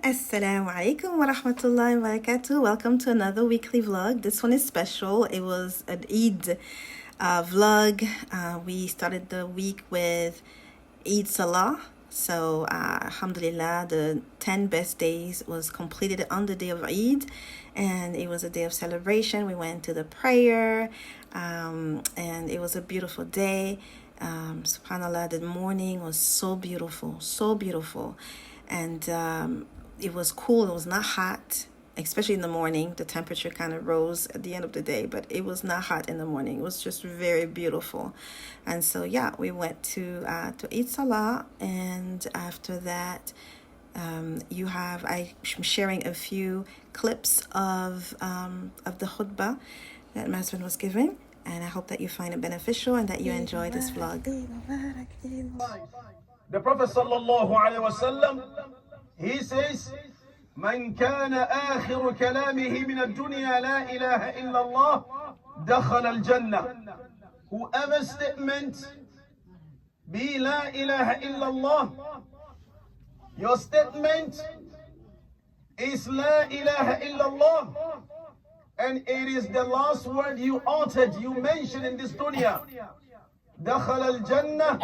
Assalamu alaikum wa rahmatullahi wa barakatuh. Welcome to another weekly vlog. This one is special. It was an Eid vlog. We started the week with Eid Salah. So alhamdulillah, the 10 best days was completed on the day of Eid, and it was a day of celebration. We went to the prayer, and it was a beautiful day. SubhanAllah, the morning was so beautiful, and it was cool. It was not hot, especially in the morning. The temperature kind of rose at the end of the day, but it was not hot in the morning. It was just very beautiful. And so yeah, we went to Eid Salah, and after that I'm sharing a few clips of the khutbah that my husband was giving, and I hope that you find it beneficial and that you enjoy this vlog. The Prophet sallallahu alaihi wasallam, he says, "Man kana akhiru kalamihi min ad-dunya la ilaha illa Allah, dakhala al-jannah." Whoever's statement be la ilaha illa Allah, your statement is la ilaha illa Allah, and it is the last word you uttered, you mentioned in this dunya, dakhala al-jannah.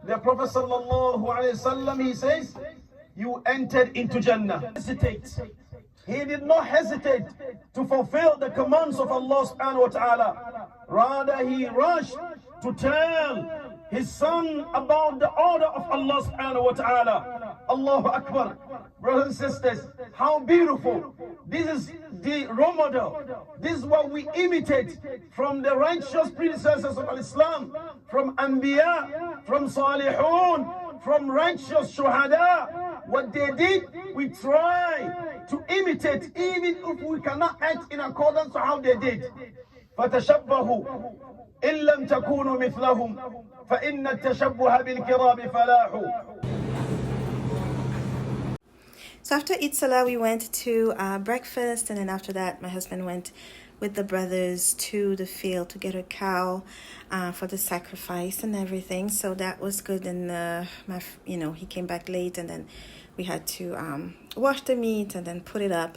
The Prophet sallallahu alaihi wasallam, he says, you entered into Jannah. He did not hesitate to fulfill the commands of Allah subhanahu wa ta'ala. Rather, he rushed to tell his son about the order of Allah subhanahu wa ta'ala. Allahu Akbar. Brothers and sisters, how beautiful. This is the role model. This is what we imitate from the righteous predecessors of Islam, from Anbiya, from Salihun, from righteous Shuhada. What they did, we try to imitate, even if we cannot act in accordance to how they did. فَتَشَبَّهُوا إِن لَمْ تَكُونُوا مِثْلَهُمْ فَإِنَّ التَّشَبُّهَ بِالْكِرَامِ فَلَاحٌ. So after Eid Salah, we went to breakfast, and then after that, my husband went with the brothers to the field to get a cow for the sacrifice and everything. So that was good. And he came back late, and then we had to wash the meat and then put it up.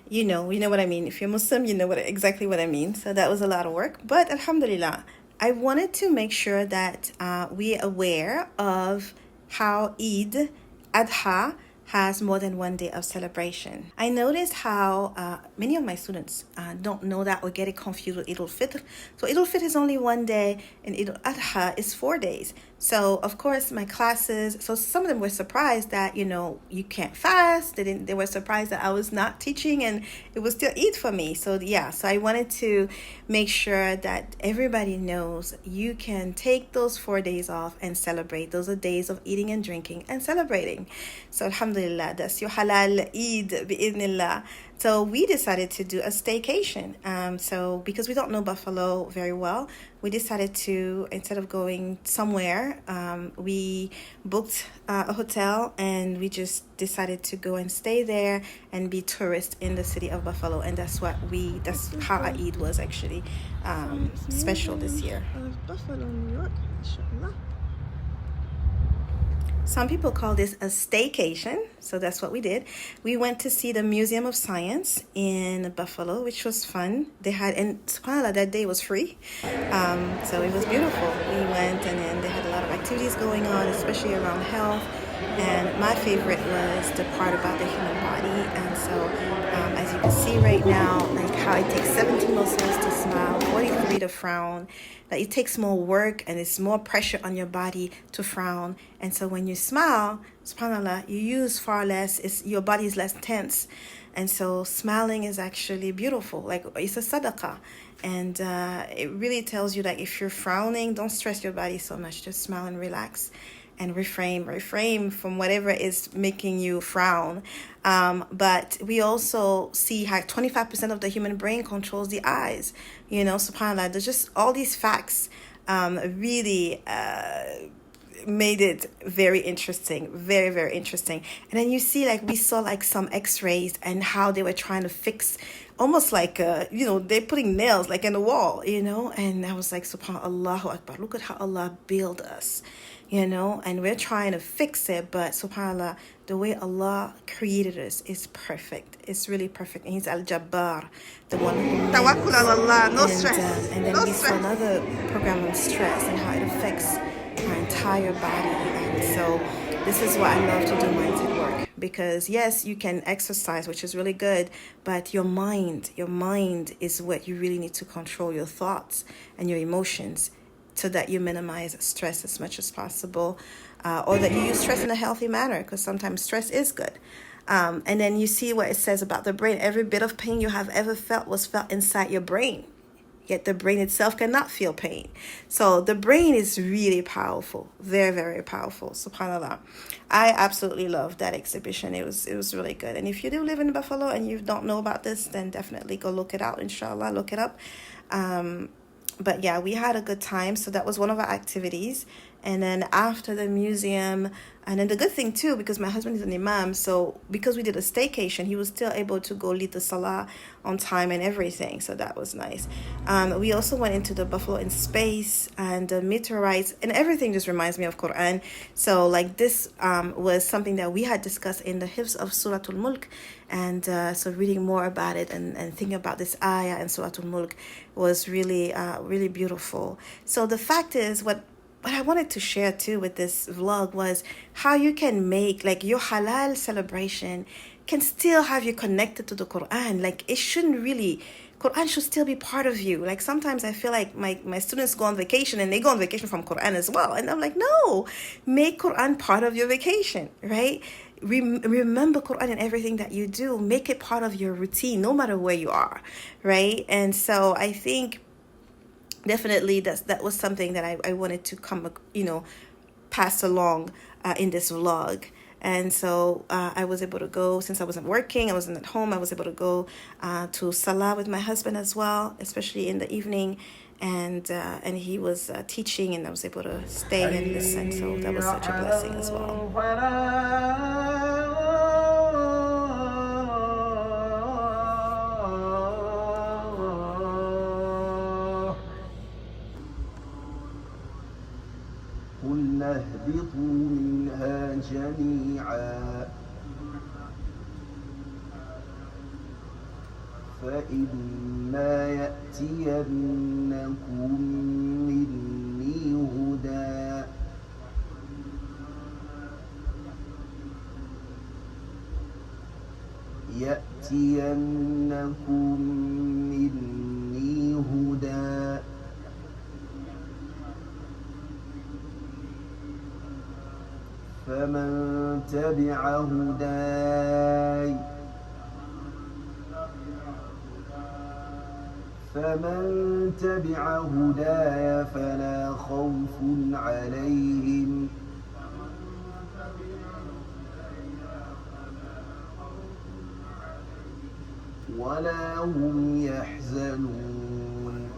You know what I mean. If you're Muslim, you know exactly what I mean. So that was a lot of work, but alhamdulillah, I wanted to make sure that we're aware of how Eid Adha has more than one day of celebration. I noticed how many of my students don't know that or get it confused with Eid al-Fitr. So Eid al-Fitr is only one day, and Eid al-Adha is 4 days. So of course my classes, so some of them were surprised that you can't fast. They were surprised that I was not teaching and it was still Eid for me. So yeah, so I wanted to make sure that everybody knows you can take those 4 days off and celebrate. Those are days of eating and drinking and celebrating. So alhamdulillah, that's your halal Eid bi'idhnillah. So we decided to do a staycation. So because we don't know Buffalo very well, we decided to, instead of going somewhere, we booked a hotel, and we just decided to go and stay there and be tourists in the city of Buffalo. And that's how our Eid was actually special this year. Buffalo, New York, inshallah. Some people call this a staycation, so that's what we did. We went to see the Museum of Science in Buffalo, which was fun. And subhanAllah, that day was free, so it was beautiful. We went, and then they had a lot of activities going on, especially around health. And my favorite was the part about the human body. And so, as you can see right now, like how it takes 17 muscles to smile, 43 to frown. That it takes more work and it's more pressure on your body to frown. And so when you smile, subhanAllah, you use far less. Your body is less tense. And so smiling is actually beautiful. Like, it's a sadaqah. And it really tells you that if you're frowning, don't stress your body so much. Just smile and relax. And refrain from whatever is making you frown. But we also see how 25% of the human brain controls the eyes. SubhanAllah, there's just all these facts really made it very interesting, very, very interesting. And then you see, we saw some x-rays and how they were trying to fix, almost like they're putting nails in the wall, and I was like, subhanallah, Allahu Akbar, look at how Allah built us. you know, and we're trying to fix it, but subhanAllah, the way Allah created us is perfect. It's really perfect. And He's Al-Jabbar, the one who made Tawakkul us. ala Allah, no And stress. and then No we saw stress. another program on stress and how it affects our entire body. And so this is why I love to do mindset work, because yes, you can exercise, which is really good, but your mind is what you really need to control, your thoughts and your emotions, so that you minimize stress as much as possible, or that you use stress in a healthy manner, because sometimes stress is good. And then you see what it says about the brain. Every bit of pain you have ever felt was felt inside your brain. Yet the brain itself cannot feel pain. So the brain is really powerful, very, very powerful. SubhanAllah. I absolutely loved that exhibition. It was really good. And if you do live in Buffalo and you don't know about this, then definitely go look it out. Inshallah, look it up. But yeah, we had a good time. So that was one of our activities. And then after the museum, and then the good thing too, because my husband is an imam, so because we did a staycation, he was still able to go lead the salah on time and everything. So that was nice. We also went into the Buffalo in Space and the meteorites, and everything just reminds me of Qur'an. So like this was something that we had discussed in the Hifdh of Suratul Mulk. And so reading more about it and thinking about this ayah and Suratul Mulk was really, really beautiful. So the fact is, what I wanted to share too with this vlog was how you can make, like, your halal celebration can still have you connected to the Quran. Like, it shouldn't really, Quran should still be part of you. Like, sometimes I feel like my students go on vacation and they go on vacation from Quran as well. And I'm like, no, make Quran part of your vacation, right? Remember Quran in everything that you do. Make it part of your routine, no matter where you are, right? And so I think definitely that was something that I wanted to come, pass along in this vlog. And so I was able to go, since I wasn't working, I wasn't at home, I was able to go to Salah with my husband as well, especially in the evening. And he was teaching, and I was able to stay and listen. So that was such a blessing as well. قلنا اهبطوا منها جميعا فإما يأتينكم مني هدى فمن تبع هداي فلا خوف عليهم ولا هم يحزنون.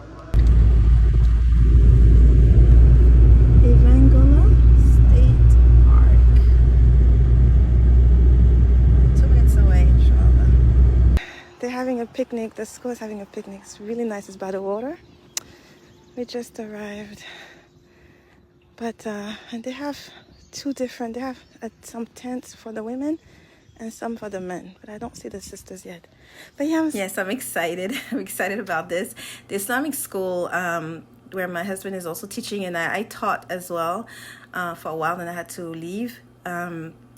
They're having a picnic. The school is having a picnic. It's really nice. It's by the water. We just arrived. But and they have they have some tents for the women and some for the men. But I don't see the sisters yet. But yeah, yes, I'm excited. I'm excited about this. The Islamic school where my husband is also teaching, and I taught as well for a while, and I had to leave.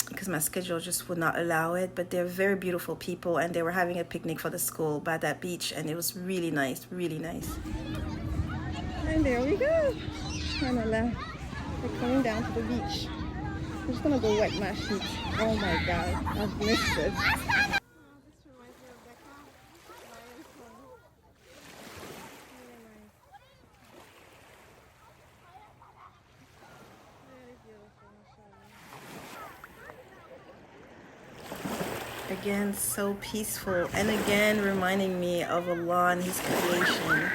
Because my schedule just would not allow it. But they're very beautiful people, and they were having a picnic for the school by that beach, and it was really nice, really nice. And there we go. We're coming down to the beach. I'm just gonna go wet my feet. Oh my god, I've missed it. Again, so peaceful, and again reminding me of Allah and His creation,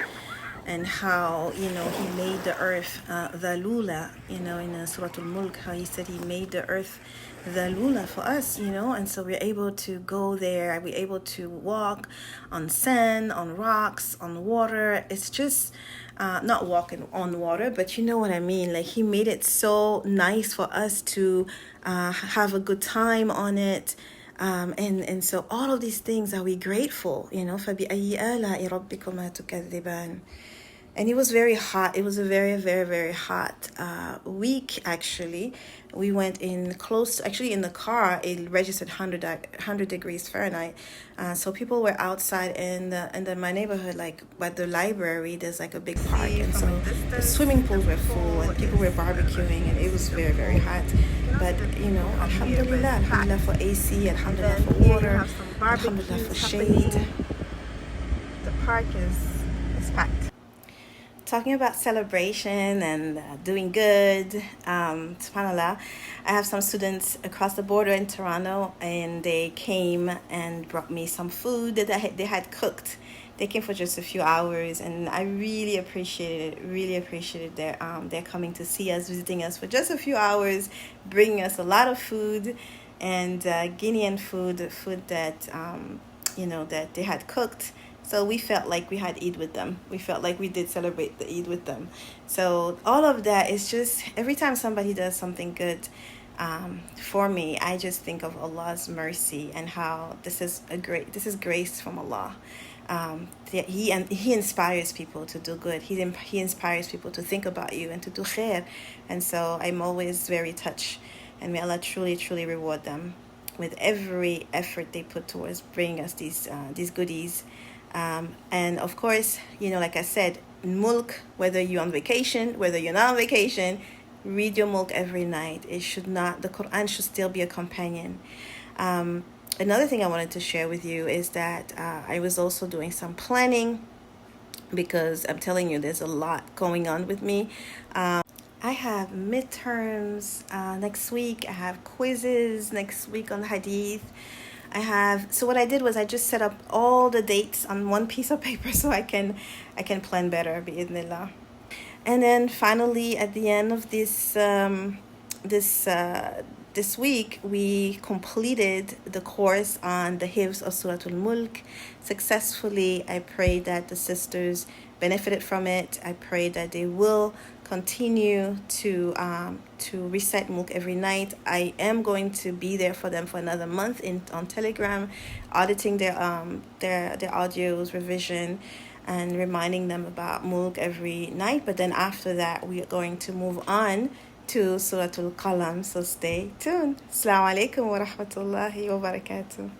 and how, He made the earth dhalula, in Suratul Mulk, how He said He made the earth the lula for us, and so we're able to go there. We're able to walk on sand, on rocks, on water. It's just not walking on water, but you know what I mean. Like, he made it so nice for us to have a good time on it. And so all of these things are we grateful, فَبِأَيِّ آلَاءِ رَبِّكُمَا تُكَذِّبَانِ. And it was very hot. It was a very, very, very hot week, actually. We went in actually in the car, it registered 100 degrees Fahrenheit. So people were outside in my neighborhood, like by the library, there's like a big park. And so the swimming pools were full and people were barbecuing, and it was very, very hot. But, alhamdulillah for AC, alhamdulillah for water, alhamdulillah for shade. The park is packed. Talking about celebration and doing good, subhanAllah, I have some students across the border in Toronto, and they came and brought me some food that they had cooked. They came for just a few hours, and I really appreciated their coming to see us, visiting us for just a few hours, bringing us a lot of food, and Guinean food that, that they had cooked. So we felt like we had Eid with them. We felt like we did celebrate the Eid with them. So all of that is just, every time somebody does something good for me, I just think of Allah's mercy and how this is grace from Allah. He inspires people to do good. He inspires people to think about you and to do khair. And so I'm always very touched. And may Allah truly, truly reward them with every effort they put towards bringing us these goodies. And of course, like I said, mulk, whether you're on vacation, whether you're not on vacation, read your mulk every night. The Qur'an should still be a companion. Another thing I wanted to share with you is that I was also doing some planning, because I'm telling you, there's a lot going on with me. I have midterms next week. I have quizzes next week on hadith. So what I did was I just set up all the dates on one piece of paper so I can plan better, bi'idhnillah. And then finally, at the end of this week, we completed the course on the Hifdh of Surah Al-Mulk successfully. I pray that the sisters benefited from it. I pray that they will continue to recite Mulk every night. I am going to be there for them for another month on Telegram, auditing their audios, revision, and reminding them about Mulk every night. But then after that, we are going to move on to Surah Al-Qalam. So stay tuned. Assalamu Aleykum wa Rahmatullahi wa Barakatuh.